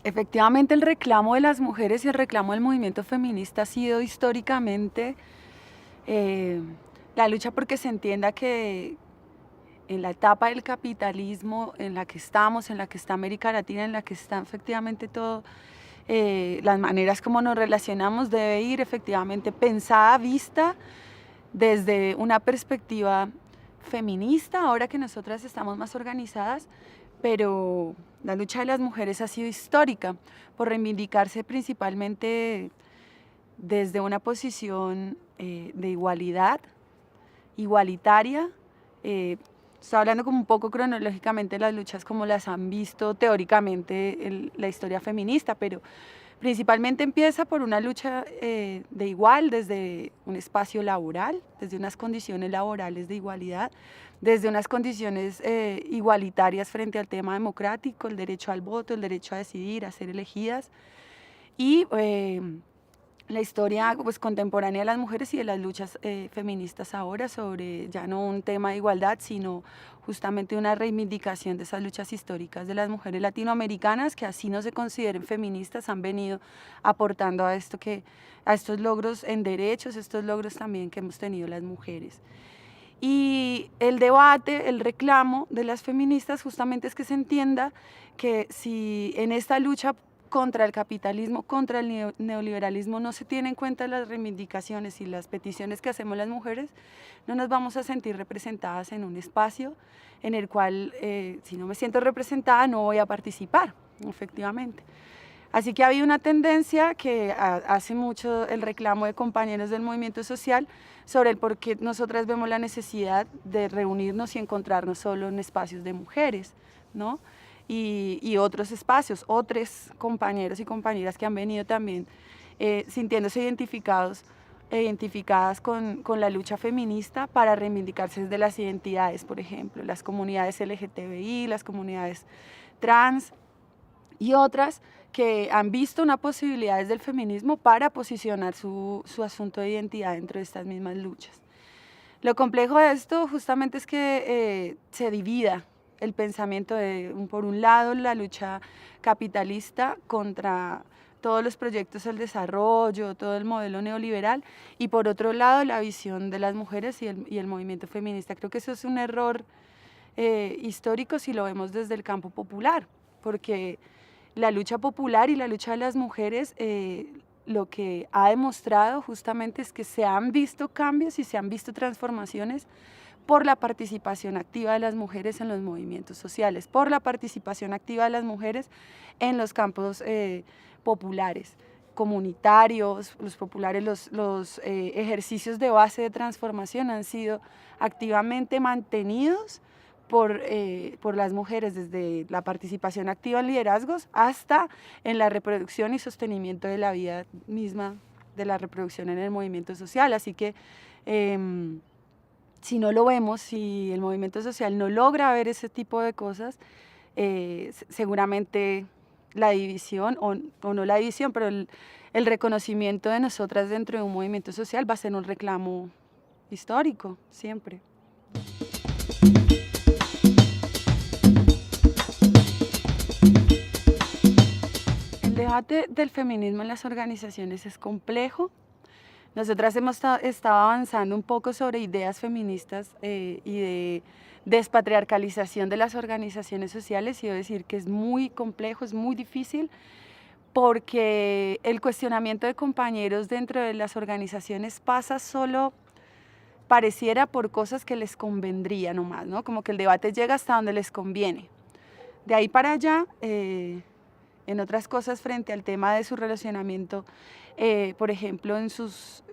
Efectivamente, el reclamo de las mujeres y el reclamo del movimiento feminista ha sido históricamente eh, la lucha porque se entienda que en la etapa del capitalismo en la que estamos, en la que está América Latina, en la que está efectivamente todo, las maneras como nos relacionamos debe ir efectivamente pensada, vista desde una perspectiva feminista, ahora que nosotras estamos más organizadas, pero la lucha de las mujeres ha sido histórica por reivindicarse principalmente desde una posición de igualdad, igualitaria. Estoy hablando como un poco cronológicamente de las luchas como las han visto teóricamente la historia feminista, pero principalmente empieza por una lucha de igual desde un espacio laboral, desde unas condiciones laborales de igualdad, desde unas condiciones igualitarias frente al tema democrático, el derecho al voto, el derecho a decidir, a ser elegidas. Y la historia pues, contemporánea de las mujeres y de las luchas feministas ahora sobre ya no un tema de igualdad, sino justamente una reivindicación de esas luchas históricas de las mujeres latinoamericanas que así no se consideren feministas, han venido aportando a estos logros en derechos, estos logros también que hemos tenido las mujeres. Y el debate, el reclamo de las feministas justamente es que se entienda que si en esta lucha contra el capitalismo, contra el neoliberalismo, no se tienen en cuenta las reivindicaciones y las peticiones que hacemos las mujeres, no nos vamos a sentir representadas en un espacio en el cual, si no me siento representada, no voy a participar, efectivamente. Así que ha habido una tendencia que hace mucho el reclamo de compañeros del movimiento social sobre el por qué nosotras vemos la necesidad de reunirnos y encontrarnos solo en espacios de mujeres, ¿no? Y otros espacios, otros compañeros y compañeras que han venido también sintiéndose identificadas con la lucha feminista para reivindicarse desde las identidades, por ejemplo, las comunidades LGTBI, las comunidades trans y otras que han visto una posibilidad desde el feminismo para posicionar su asunto de identidad dentro de estas mismas luchas. Lo complejo de esto justamente es que se divida el pensamiento de, por un lado, la lucha capitalista contra todos los proyectos del desarrollo, todo el modelo neoliberal, y por otro lado, la visión de las mujeres y el movimiento feminista. Creo que eso es un error histórico si lo vemos desde el campo popular, porque la lucha popular y la lucha de las mujeres lo que ha demostrado justamente es que se han visto cambios y se han visto transformaciones por la participación activa de las mujeres en los movimientos sociales, por la participación activa de las mujeres en los campos populares, comunitarios, los populares, los ejercicios de base de transformación han sido activamente mantenidos por las mujeres, desde la participación activa en liderazgos hasta en la reproducción y sostenimiento de la vida misma de la reproducción en el movimiento social. Así que si no lo vemos, si el movimiento social no logra ver ese tipo de cosas, seguramente la división, o no la división, pero el reconocimiento de nosotras dentro de un movimiento social va a ser un reclamo histórico, siempre. El debate del feminismo en las organizaciones es complejo. Nosotras hemos estado avanzando un poco sobre ideas feministas y de despatriarcalización de las organizaciones sociales, y debo decir que es muy complejo, es muy difícil, porque el cuestionamiento de compañeros dentro de las organizaciones pasa solo, pareciera, por cosas que les convendría nomás, ¿no? Como que el debate llega hasta donde les conviene. De ahí para allá, en otras cosas frente al tema de su relacionamiento, por ejemplo, en sus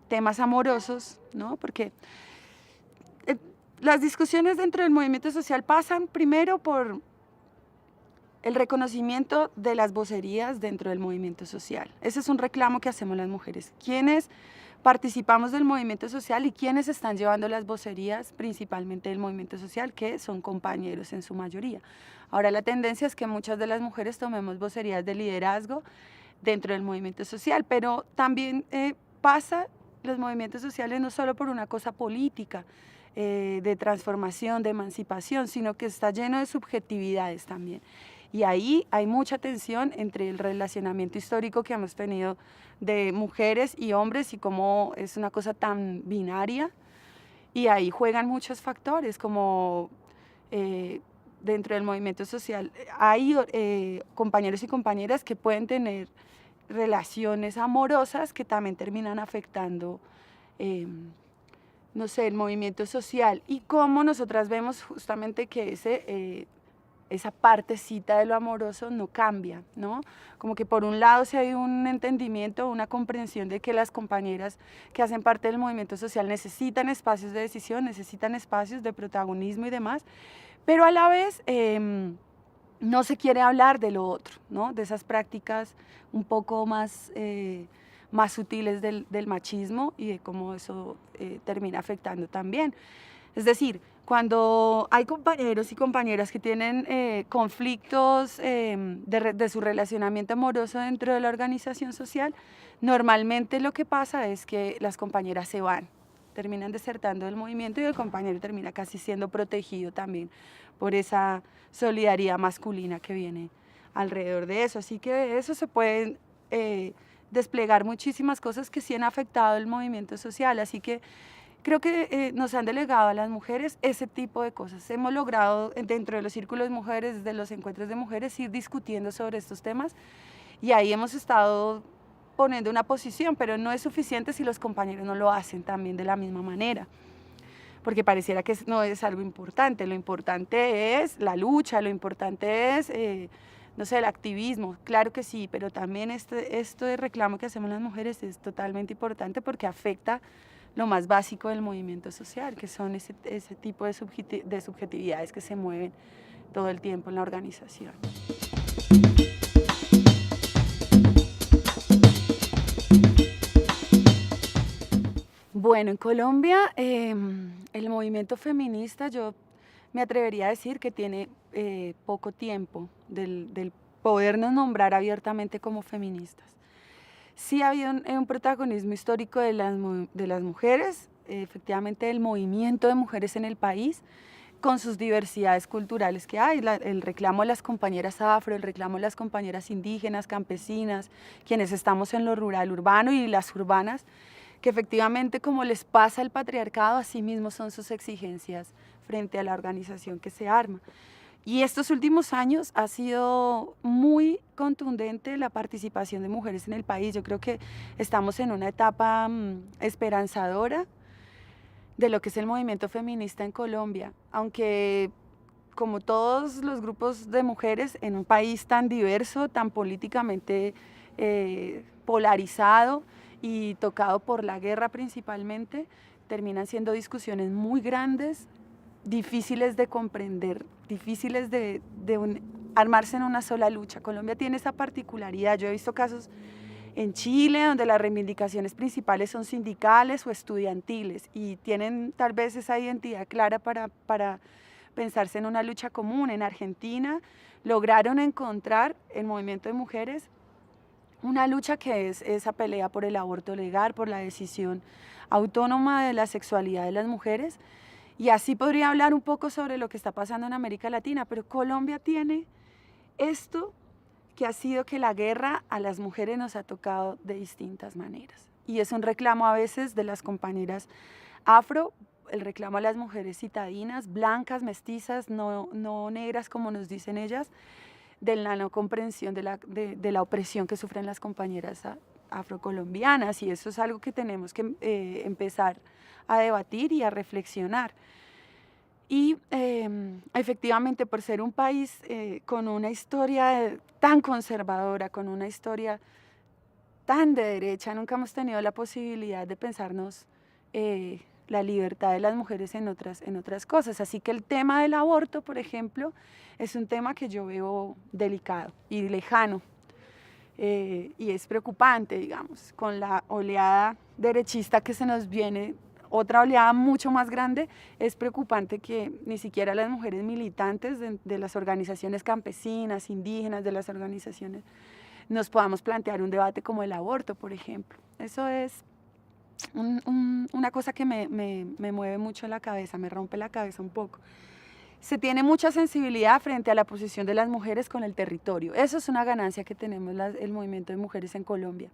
temas amorosos, ¿no? Porque las discusiones dentro del movimiento social pasan primero por el reconocimiento de las vocerías dentro del movimiento social. Ese es un reclamo que hacemos las mujeres. ¿Quiénes participamos del movimiento social y quiénes están llevando las vocerías principalmente del movimiento social, que son compañeros en su mayoría? Ahora la tendencia es que muchas de las mujeres tomemos vocerías de liderazgo dentro del movimiento social, pero también pasa los movimientos sociales no solo por una cosa política, de transformación, de emancipación, sino que está lleno de subjetividades también. Y ahí hay mucha tensión entre el relacionamiento histórico que hemos tenido de mujeres y hombres y cómo es una cosa tan binaria. Y ahí juegan muchos factores, como dentro del movimiento social hay compañeros y compañeras que pueden tener relaciones amorosas que también terminan afectando, no sé, el movimiento social, y cómo nosotras vemos justamente que esa partecita de lo amoroso no cambia, ¿no? Como que por un lado sí hay un entendimiento, una comprensión de que las compañeras que hacen parte del movimiento social necesitan espacios de decisión, necesitan espacios de protagonismo y demás, pero a la vez no se quiere hablar de lo otro, ¿no? De esas prácticas un poco más, más sutiles del machismo y de cómo eso termina afectando también. Es decir, cuando hay compañeros y compañeras que tienen conflictos de su relacionamiento amoroso dentro de la organización social, normalmente lo que pasa es que las compañeras se van, terminan desertando del movimiento y el compañero termina casi siendo protegido también por esa solidaridad masculina que viene alrededor de eso. Así que de eso se pueden desplegar muchísimas cosas que sí han afectado el movimiento social. Así que creo que nos han delegado a las mujeres ese tipo de cosas. Hemos logrado dentro de los círculos de mujeres, de los encuentros de mujeres, ir discutiendo sobre estos temas y ahí hemos estado poniendo una posición, pero no es suficiente si los compañeros no lo hacen también de la misma manera, porque pareciera que no es algo importante. Lo importante es la lucha, lo importante es, no sé, el activismo, claro que sí, pero también esto de reclamo que hacemos las mujeres es totalmente importante porque afecta lo más básico del movimiento social, que son ese tipo de subjetividades que se mueven todo el tiempo en la organización. Bueno, en Colombia el movimiento feminista yo me atrevería a decir que tiene poco tiempo del podernos nombrar abiertamente como feministas. Sí ha habido un protagonismo histórico de las mujeres, efectivamente el movimiento de mujeres en el país, con sus diversidades culturales que hay, el reclamo de las compañeras afro, el reclamo de las compañeras indígenas, campesinas, quienes estamos en lo rural, urbano y las urbanas, que efectivamente como les pasa el patriarcado, así mismo son sus exigencias frente a la organización que se arma. Y estos últimos años ha sido muy contundente la participación de mujeres en el país. Yo creo que estamos en una etapa esperanzadora de lo que es el movimiento feminista en Colombia, aunque como todos los grupos de mujeres en un país tan diverso, tan políticamente polarizado y tocado por la guerra principalmente, terminan siendo discusiones muy grandes, difíciles de comprender, difíciles de armarse en una sola lucha. Colombia tiene esa particularidad. Yo he visto casos en Chile donde las reivindicaciones principales son sindicales o estudiantiles y tienen tal vez esa identidad clara para pensarse en una lucha común. En Argentina lograron encontrar el movimiento de mujeres una lucha que es esa pelea por el aborto legal, por la decisión autónoma de la sexualidad de las mujeres. Y así podría hablar un poco sobre lo que está pasando en América Latina, pero Colombia tiene esto que ha sido que la guerra a las mujeres nos ha tocado de distintas maneras. Y es un reclamo a veces de las compañeras afro, el reclamo a las mujeres citadinas, blancas, mestizas, no negras como nos dicen ellas, de la no comprensión de la opresión que sufren las compañeras afrocolombianas, y eso es algo que tenemos que empezar a debatir y a reflexionar. Y efectivamente, por ser un país con una historia tan conservadora, con una historia tan de derecha, nunca hemos tenido la posibilidad de pensarnos la libertad de las mujeres en otras cosas. Así que el tema del aborto, por ejemplo, es un tema que yo veo delicado y lejano. Y es preocupante, digamos, con la oleada derechista que se nos viene, otra oleada mucho más grande. Es preocupante que ni siquiera las mujeres militantes de las organizaciones campesinas, indígenas, de las organizaciones, nos podamos plantear un debate como el aborto, por ejemplo. Eso es una cosa que me mueve mucho la cabeza, me rompe la cabeza un poco. se tiene mucha sensibilidad frente a la posición de las mujeres con el territorio. Eso es una ganancia que tenemos el movimiento de mujeres en Colombia.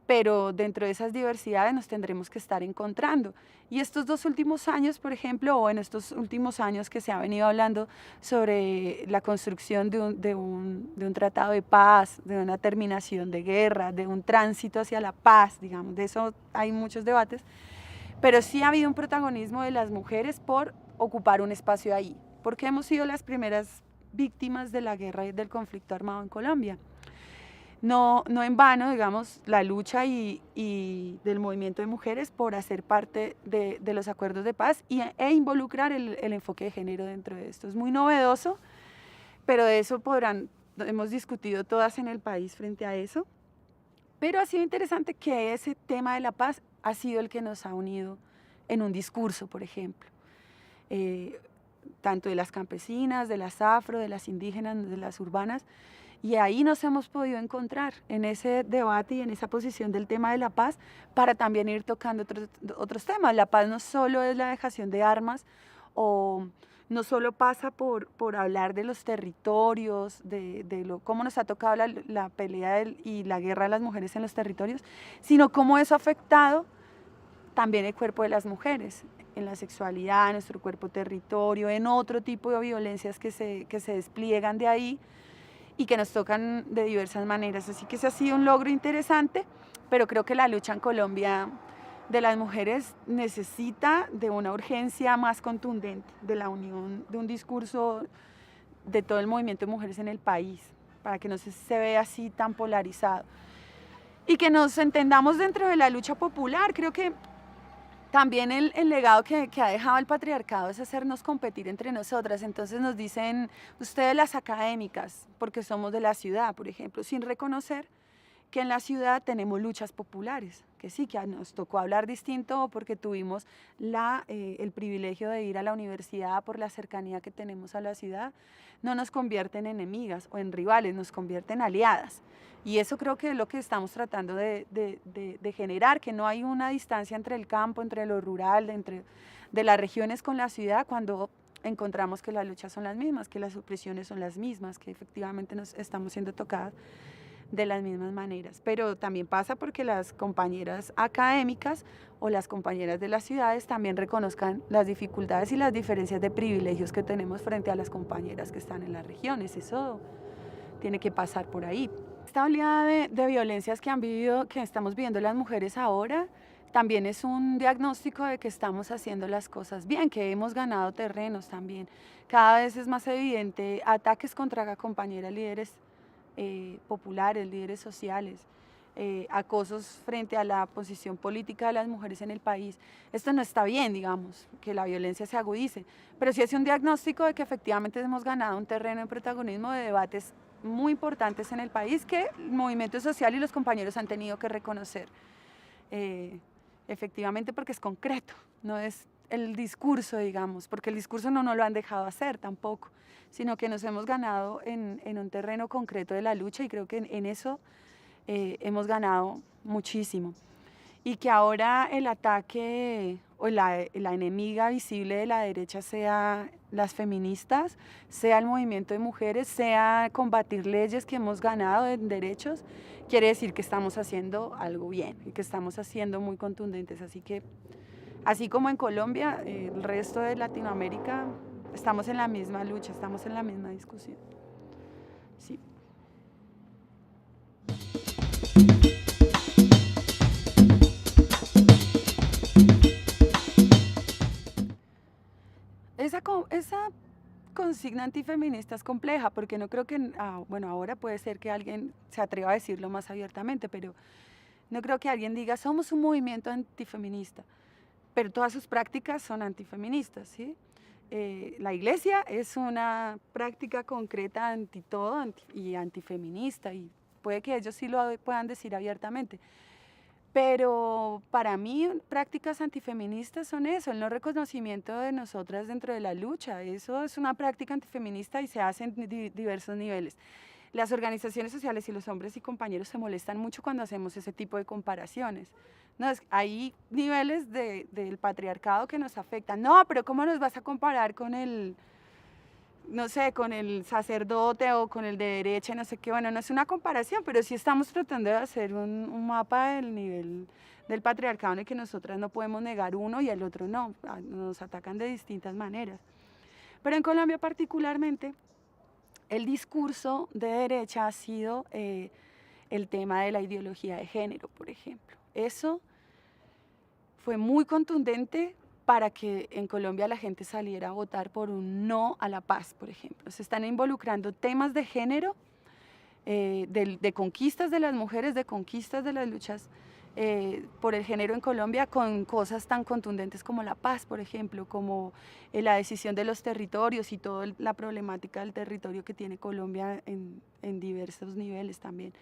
Pero dentro de esas diversidades nos tendremos que estar encontrando. Y estos 2 últimos años, por ejemplo, o en estos últimos años que se ha venido hablando sobre la construcción de un tratado de paz, de una terminación de guerra, de un tránsito hacia la paz, digamos, de eso hay muchos debates, pero sí ha habido un protagonismo de las mujeres por ocupar un espacio ahí, porque hemos sido las primeras víctimas de la guerra y del conflicto armado en Colombia. No en vano, digamos, la lucha y del movimiento de mujeres por hacer parte de los acuerdos de paz e involucrar el enfoque de género dentro de esto. Es muy novedoso, pero de eso hemos discutido todas en el país frente a eso. Pero ha sido interesante que ese tema de la paz ha sido el que nos ha unido en un discurso, por ejemplo. Tanto de las campesinas, de las afro, de las indígenas, de las urbanas, y ahí nos hemos podido encontrar en ese debate y en esa posición del tema de la paz para también ir tocando otros temas. La paz no solo es la dejación de armas o no solo pasa por hablar de los territorios, cómo nos ha tocado la pelea y la guerra de las mujeres en los territorios, sino cómo eso ha afectado también el cuerpo de las mujeres, en la sexualidad, en nuestro cuerpo territorio, en otro tipo de violencias que se despliegan de ahí y que nos tocan de diversas maneras. Así que ese ha sido un logro interesante, pero creo que la lucha en Colombia de las mujeres necesita de una urgencia más contundente, de la unión, de un discurso de todo el movimiento de mujeres en el país, para que no se vea así tan polarizado. Y que nos entendamos dentro de la lucha popular. Creo que también el legado que ha dejado el patriarcado es hacernos competir entre nosotras. Entonces nos dicen, ustedes las académicas, porque somos de la ciudad, por ejemplo, sin reconocer que en la ciudad tenemos luchas populares, que sí, que nos tocó hablar distinto porque tuvimos el privilegio de ir a la universidad por la cercanía que tenemos a la ciudad, no nos convierte en enemigas o en rivales, nos convierte en aliadas. Y eso creo que es lo que estamos tratando de generar, que no hay una distancia entre el campo, entre lo rural, de las regiones con la ciudad, cuando encontramos que las luchas son las mismas, que las opresiones son las mismas, que efectivamente nos estamos siendo tocadas de las mismas maneras. Pero también pasa porque las compañeras académicas o las compañeras de las ciudades también reconozcan las dificultades y las diferencias de privilegios que tenemos frente a las compañeras que están en las regiones. Eso tiene que pasar por ahí. Esta oleada de violencias que estamos viviendo las mujeres ahora, también es un diagnóstico de que estamos haciendo las cosas bien, que hemos ganado terrenos también. Cada vez es más evidente ataques contra compañeras líderes populares, líderes sociales, acosos frente a la posición política de las mujeres en el país. Esto no está bien, digamos, que la violencia se agudice, pero sí es un diagnóstico de que efectivamente hemos ganado un terreno en protagonismo de debates muy importantes en el país que el movimiento social y los compañeros han tenido que reconocer, efectivamente, porque es concreto, no es el discurso, digamos, porque el discurso no nos lo han dejado hacer tampoco, sino que nos hemos ganado en un terreno concreto de la lucha y creo que en eso hemos ganado muchísimo. Y que ahora el ataque o la enemiga visible de la derecha sea las feministas, sea el movimiento de mujeres, sea combatir leyes que hemos ganado en derechos, quiere decir que estamos haciendo algo bien y que estamos haciendo muy contundentes. Así que, así como en Colombia, el resto de Latinoamérica, estamos en la misma lucha, estamos en la misma discusión. Sí. Esa consigna antifeminista es compleja porque no creo que, bueno, ahora puede ser que alguien se atreva a decirlo más abiertamente, pero no creo que alguien diga somos un movimiento antifeminista, pero todas sus prácticas son antifeministas, ¿sí? La iglesia es una práctica concreta anti todo y antifeminista y puede que ellos sí lo puedan decir abiertamente. Pero para mí prácticas antifeministas son eso, el no reconocimiento de nosotras dentro de la lucha. Eso es una práctica antifeminista y se hace en diversos niveles. las organizaciones sociales y los hombres y compañeros se molestan mucho cuando hacemos ese tipo de comparaciones. No, hay niveles del patriarcado que nos afectan. No, pero ¿cómo nos vas a comparar con el, no sé, con el sacerdote o con el de derecha, no sé qué? Bueno, no es una comparación, pero sí estamos tratando de hacer un mapa del nivel del patriarcado en el que nosotras no podemos negar uno y el otro no. Nos atacan de distintas maneras. Pero en Colombia particularmente, el discurso de derecha ha sido el tema de la ideología de género, por ejemplo. Eso fue muy contundente para que en Colombia la gente saliera a votar por un no a la paz, por ejemplo. Se están involucrando temas de género, de conquistas de las mujeres, de conquistas de las luchas por el género en Colombia, con cosas tan contundentes como la paz, por ejemplo, como la decisión de los territorios y toda la problemática del territorio que tiene Colombia en diversos niveles también.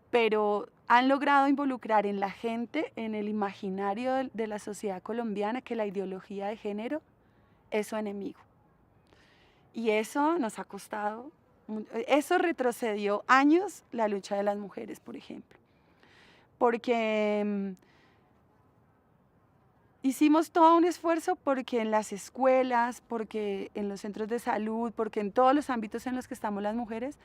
Pero han logrado involucrar en la gente, en el imaginario de la sociedad colombiana, que la ideología de género es su enemigo. Y eso nos ha costado, eso retrocedió años la lucha de las mujeres, por ejemplo. Porque hicimos todo un esfuerzo porque en las escuelas, porque en los centros de salud, porque en todos los ámbitos en los que estamos las mujeres,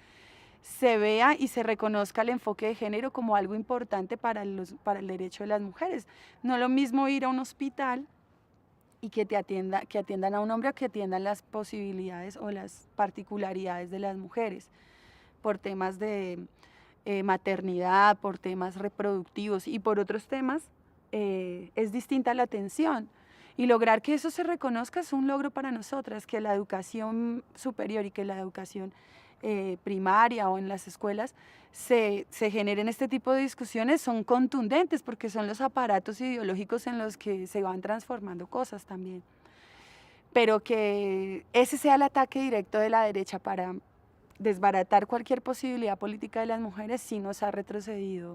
se vea y se reconozca el enfoque de género como algo importante para el derecho de las mujeres. No es lo mismo ir a un hospital y que atiendan a un hombre o que atiendan las posibilidades o las particularidades de las mujeres por temas de maternidad, por temas reproductivos y por otros temas, es distinta la atención. Y lograr que eso se reconozca es un logro para nosotras, que la educación superior y que la educación primaria o en las escuelas se generen este tipo de discusiones son contundentes porque son los aparatos ideológicos en los que se van transformando cosas también. Pero que ese sea el ataque directo de la derecha para desbaratar cualquier posibilidad política de las mujeres sí nos ha retrocedido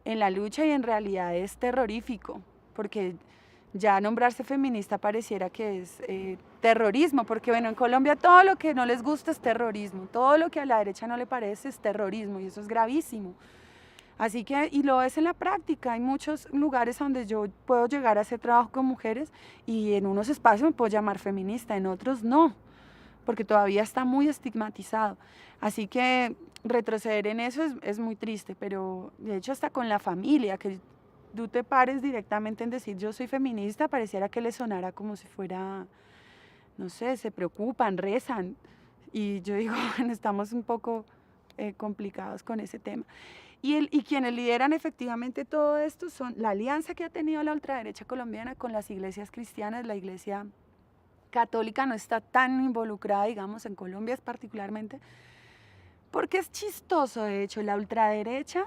en la lucha y en realidad es terrorífico, porque ya nombrarse feminista pareciera que es terrorismo, porque bueno, en Colombia todo lo que no les gusta es terrorismo, todo lo que a la derecha no le parece es terrorismo y eso es gravísimo. Así que, y lo es en la práctica, hay muchos lugares donde yo puedo llegar a hacer trabajo con mujeres y en unos espacios me puedo llamar feminista, en otros no, porque todavía está muy estigmatizado. Así que retroceder en eso es muy triste, pero de hecho hasta con la familia, que tú te pares directamente en decir yo soy feminista, pareciera que le sonara como si fuera, no sé, se preocupan, rezan. Y yo digo, bueno, estamos un poco complicados con ese tema. Y quienes lideran efectivamente todo esto son la alianza que ha tenido la ultraderecha colombiana con las iglesias cristianas. La iglesia católica no está tan involucrada, digamos, en Colombia particularmente, porque es chistoso, de hecho, la ultraderecha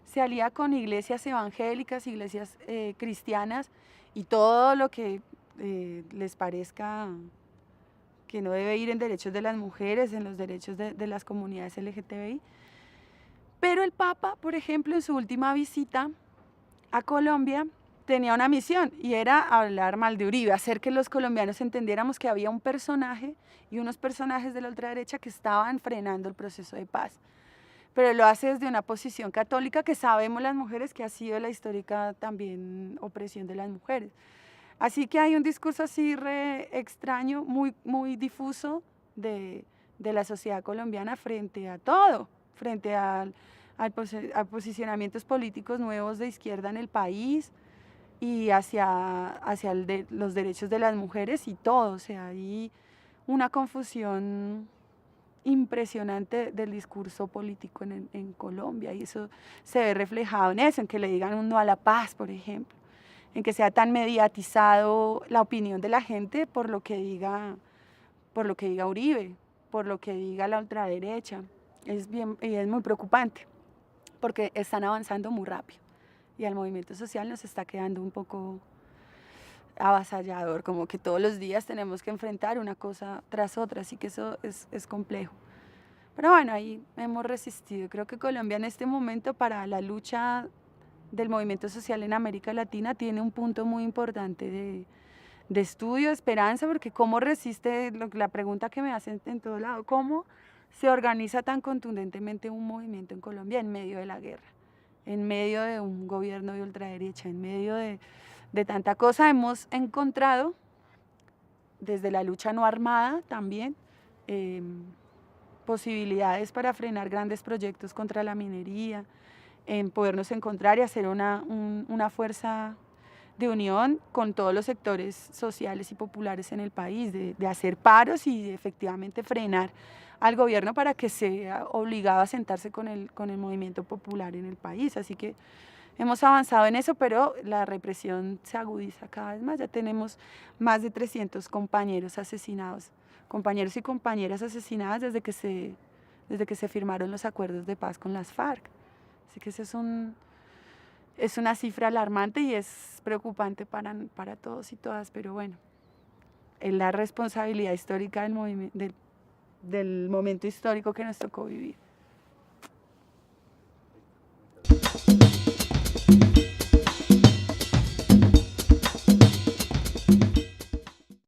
se alía con iglesias evangélicas, iglesias cristianas y todo lo que les parezca que no debe ir en derechos de las mujeres, en los derechos de las comunidades LGTBI. Pero el Papa, por ejemplo, en su última visita a Colombia, tenía una misión y era hablar mal de Uribe, hacer que los colombianos entendiéramos que había un personaje y unos personajes de la ultraderecha que estaban frenando el proceso de paz. Pero lo hace desde una posición católica que sabemos las mujeres que ha sido la histórica también opresión de las mujeres. Así que hay un discurso así re extraño, muy difuso de la sociedad colombiana frente a todo, frente a posicionamientos políticos nuevos de izquierda en el país y hacia los derechos de las mujeres y todo. O sea, hay una confusión impresionante del discurso político en Colombia y eso se ve reflejado en eso, en que le digan un no a la paz, por ejemplo, en que sea tan mediatizado la opinión de la gente por lo que diga Uribe, por lo que diga la ultraderecha. Y es muy preocupante porque están avanzando muy rápido y al movimiento social nos está quedando un poco avasallador, como que todos los días tenemos que enfrentar una cosa tras otra, así que eso es complejo. Pero bueno, ahí hemos resistido. Creo que Colombia en este momento para la lucha del movimiento social en América Latina tiene un punto muy importante de estudio, de esperanza, porque cómo resiste, la pregunta que me hacen en todo lado, ¿cómo se organiza tan contundentemente un movimiento en Colombia en medio de la guerra, en medio de un gobierno de ultraderecha, en medio de tanta cosa. Hemos encontrado, desde la lucha no armada también, posibilidades para frenar grandes proyectos contra la minería, en podernos encontrar y hacer una fuerza de unión con todos los sectores sociales y populares en el país, de hacer paros y efectivamente frenar al gobierno para que sea obligado a sentarse con el movimiento popular en el país. Así que hemos avanzado en eso, pero la represión se agudiza cada vez más. Ya tenemos más de 300 compañeros asesinados, compañeros y compañeras asesinadas desde que se firmaron los acuerdos de paz con las FARC. Así que ese es una cifra alarmante y es preocupante para todos y todas, pero bueno, es la responsabilidad histórica del momento histórico que nos tocó vivir.